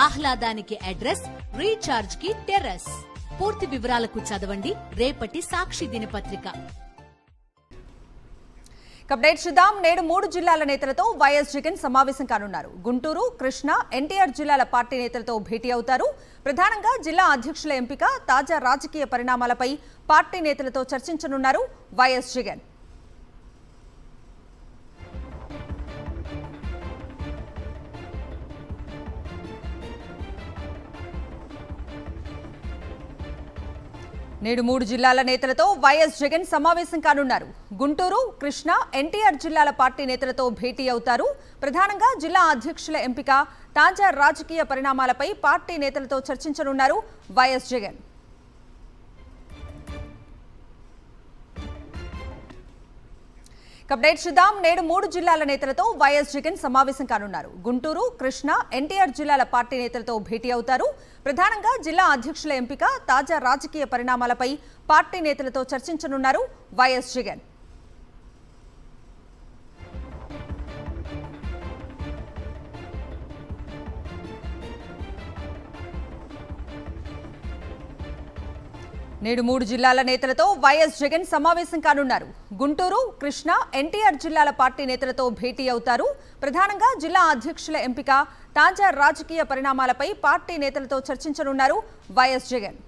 ఆహ్లాదానికి address, recharge కి terrace. పూర్తి వివరాలకు చదవండి రేపటి సాక్షి దినపత్రిక. అప్డేట్ చూద్దాం. నేడు 3 జిల్లాల నేతలతో వైఎస్ జగన్ సమావేశం కానున్నారు. గుంటూరు, కృష్ణా, ఎన్టీఆర్ జిల్లాల పార్టీ నేతలతో భేటీ అవుతారు. ప్రధానంగా జిల్లా అధ్యక్షుల ఎంపిక, తాజా రాజకీయ పరిణామాలపై పార్టీ నేతలతో చర్చించనున్నారు వైఎస్ జగన్. నేడు 3 జిల్లాల నేతలతో వైఎస్ జగన్ సమావేశం కానున్నారు. గుంటూరు, కృష్ణా, ఎన్టీఆర్ జిల్లాల పార్టీ నేతలతో భేటీ అవుతారు. ప్రధానంగా జిల్లా అధ్యక్షుల ఎంపిక, తాజా రాజకీయ పరిణామాలపై పార్టీ నేతలతో చర్చించనున్నారు వైఎస్ జగన్. అప్డేట్ చూద్దాం. నేడు 3 జిల్లాల నేతలతో వైఎస్ జగన్ సమావేశం కానున్నారు. గుంటూరు, కృష్ణా, ఎన్టీఆర్ జిల్లాల పార్టీ నేతలతో భేటీ అవుతారు. ప్రధానంగా జిల్లా అధ్యక్షుల ఎంపిక, తాజా రాజకీయ పరిణామాలపై పార్టీ నేతలతో చర్చించనున్నారు వైఎస్ జగన్. నేడు 3 జిల్లాల నేతలతో వైఎస్ జగన్ సమావేశం కానున్నారు. గుంటూరు, కృష్ణా, ఎన్టీఆర్ జిల్లాల పార్టీ నేతలతో భేటీ అవుతారు. ప్రధానంగా జిల్లా అధ్యక్షుల ఎంపిక, తాజా రాజకీయ పరిణామాలపై పార్టీ నేతలతో చర్చించనున్నారు వైఎస్ జగన్.